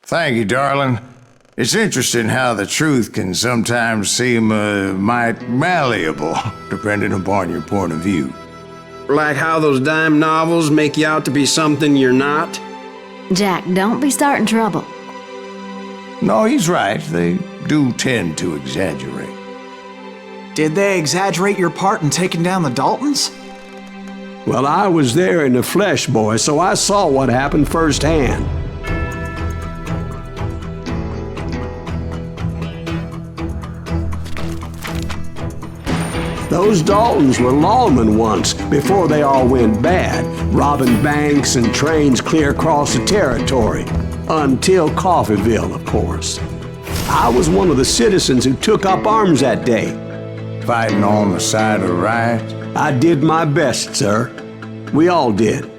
Thank you, darling. It's interesting how the truth can sometimes seem might malleable, depending upon your point of view. Like how those dime novels make you out to be something you're not? Jack, don't be starting trouble. No, he's right. They do tend to exaggerate. Did they exaggerate your part in taking down the Daltons? Well, I was there in the flesh, boy, so I saw what happened firsthand. Those Daltons were lawmen once, before they all went bad, robbing banks and trains clear across the territory. Until Coffeeville, of course. I was one of the citizens who took up arms that day. Fighting on the side of right? I did my best, sir. We all did.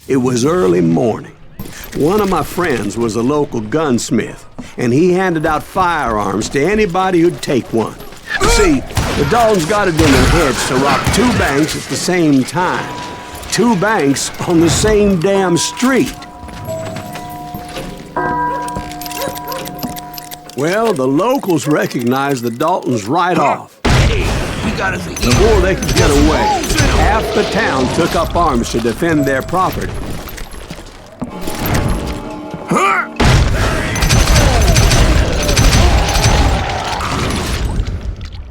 It was early morning. One of my friends was a local gunsmith, and he handed out firearms to anybody who'd take one. See, the Daltons got it in their heads to rob two banks at the same time. Two banks on the same damn street. Well, the locals recognized the Daltons right off. Before they could get away, half the town took up arms to defend their property.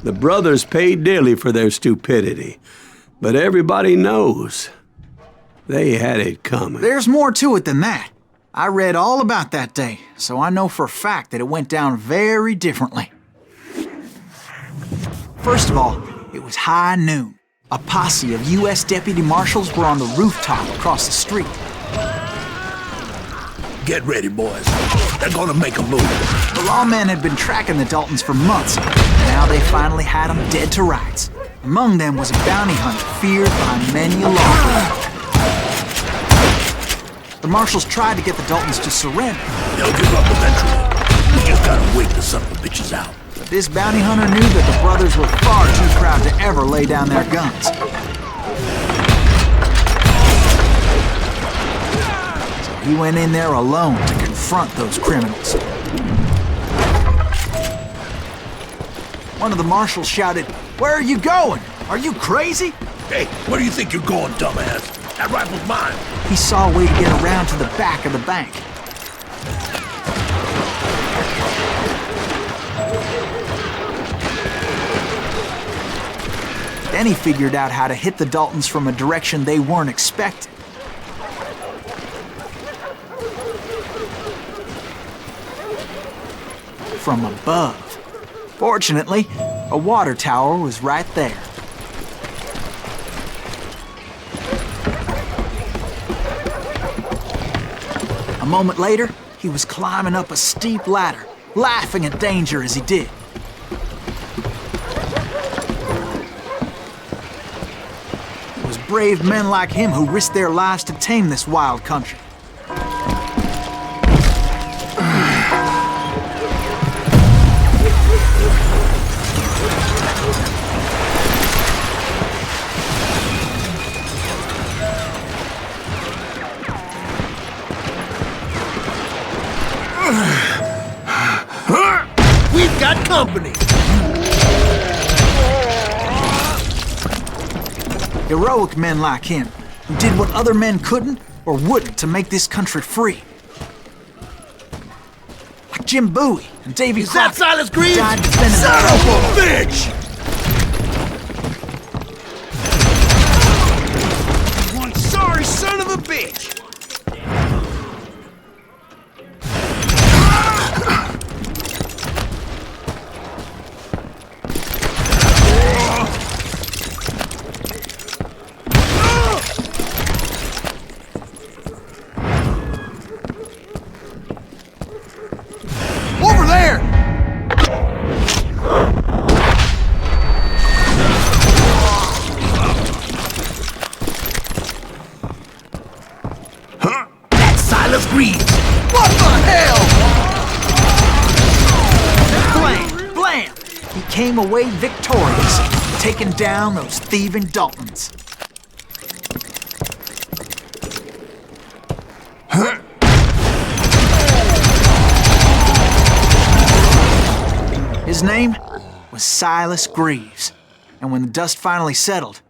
The brothers paid dearly for their stupidity, but everybody knows they had it coming. There's more to it than that. I read all about that day, so I know for a fact that it went down very differently. First of all, it was high noon. A posse of U.S. deputy marshals were on the rooftop across the street. Get ready, boys. They're gonna make a move. The lawmen had been tracking the Daltons for months. Now they finally had them dead to rights. Among them was a bounty hunter feared by many a lawbreaker. The marshals tried to get the Daltons to surrender. They'll give up eventually. We just gotta wait the son of a bitches out. But this bounty hunter knew that the brothers were far too proud to ever lay down their guns. So he went in there alone to confront those criminals. One of the marshals shouted, "Where are you going? Are you crazy?" Hey, where do you think you're going, dumbass? That rifle's mine. He saw a way to get around to the back of the bank. Then he figured out how to hit the Daltons from a direction they weren't expecting. From above. Fortunately, a water tower was right there. A moment later, he was climbing up a steep ladder, laughing at danger as he did. It was brave men like him who risked their lives to tame this wild country. We've got company. Heroic men like him, who did what other men couldn't or wouldn't to make this country free. Like Jim Bowie and Davy Is that Crockett, Silas Green? died defending Son the of a country. bitch! One sorry son of a bitch! Over there! came away victorious, taking down those thieving Daltons. His name was Silas Greaves, and when the dust finally settled,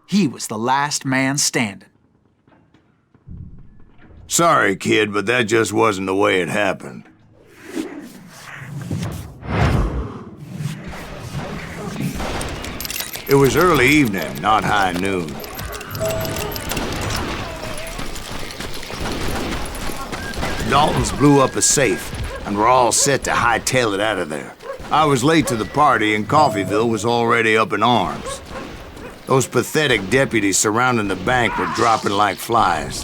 he was the last man standing. Sorry, kid, but that just wasn't the way it happened. It was early evening, not high noon. The Daltons blew up a safe, and were all set to hightail it out of there. I was late to the party, and Coffeyville was already up in arms. Those pathetic deputies surrounding the bank were dropping like flies.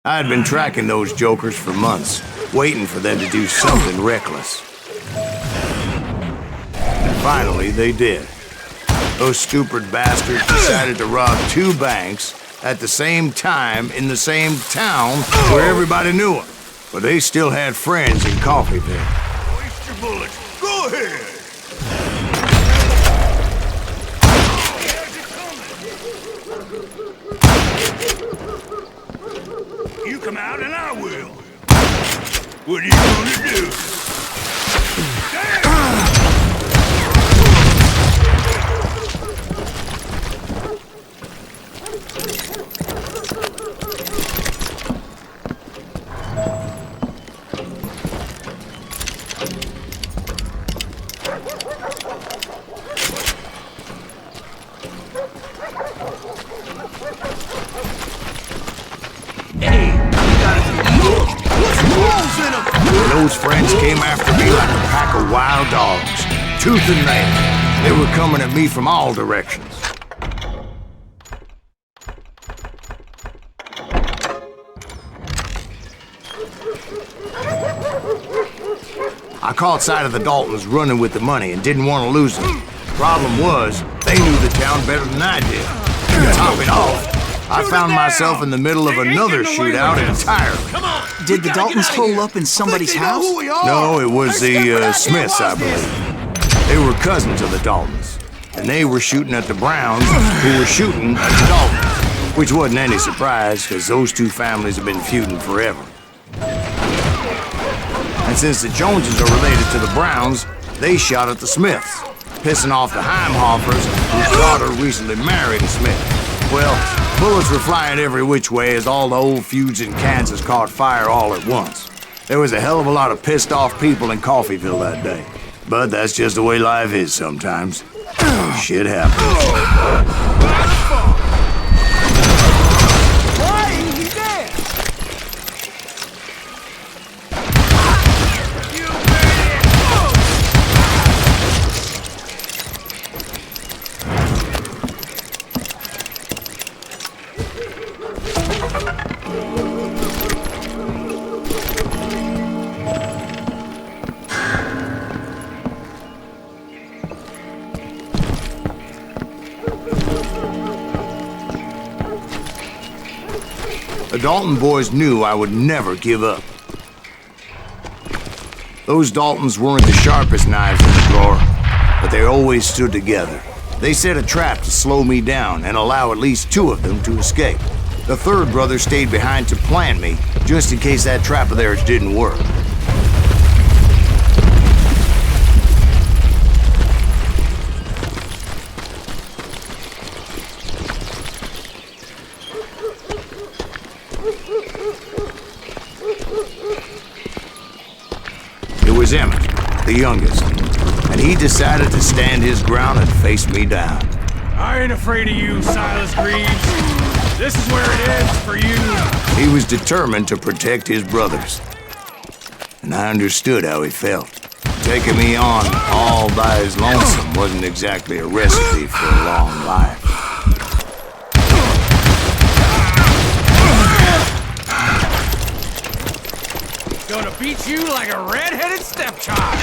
I had been tracking those jokers for months, waiting for them to do something reckless. And finally, they did. Those stupid bastards decided to rob 2 banks at the same time in the same town where everybody knew them. But they still had friends in Coffeyville. Waste your bullets. Go ahead. You come out and I will. What are you gonna do? Those friends came after me like a pack of wild dogs, tooth and nail. They were coming at me from all directions. I caught sight of the Daltons running with the money and didn't want to lose them. Problem was, they knew the town better than I did. To top it off, I found myself in the middle of another shootout entirely. Did the Daltons hole up in somebody's house? No, it was the Smiths, I believe. They were cousins of the Daltons, and they were shooting at the Browns, who were shooting at the Daltons, which wasn't any surprise, because those 2 families have been feuding forever. And since the Joneses are related to the Browns, they shot at the Smiths, pissing off the Heimhoffers, whose daughter recently married a Smith. Well, bullets were flying every which way as all the old feuds in Kansas caught fire all at once. There was a hell of a lot of pissed off people in Coffeyville that day. But that's just the way life is sometimes. Shit happens. The Dalton boys knew I would never give up. Those Daltons weren't the sharpest knives in the drawer, but they always stood together. They set a trap to slow me down and allow at least 2 of them to escape. The 3rd brother stayed behind to plant me, just in case that trap of theirs didn't work. It was Emmett, the youngest, and he decided to stand his ground and face me down. I ain't afraid of you, Silas Greaves. This is where it ends for you. He was determined to protect his brothers, and I understood how he felt. Taking me on all by his lonesome wasn't exactly a recipe for a long life. Gonna beat you like a red-headed stepchild.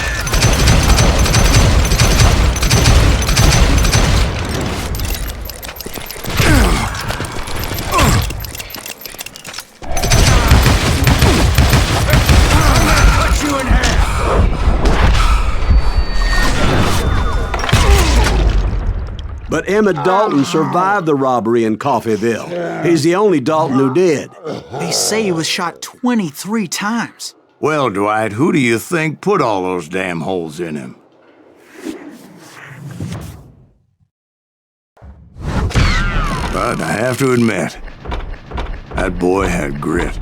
But Emmett Dalton survived the robbery in Coffeyville. He's the only Dalton who did. They say he was shot 23 times. Well, Dwight, who do you think put all those damn holes in him? But I have to admit, that boy had grit.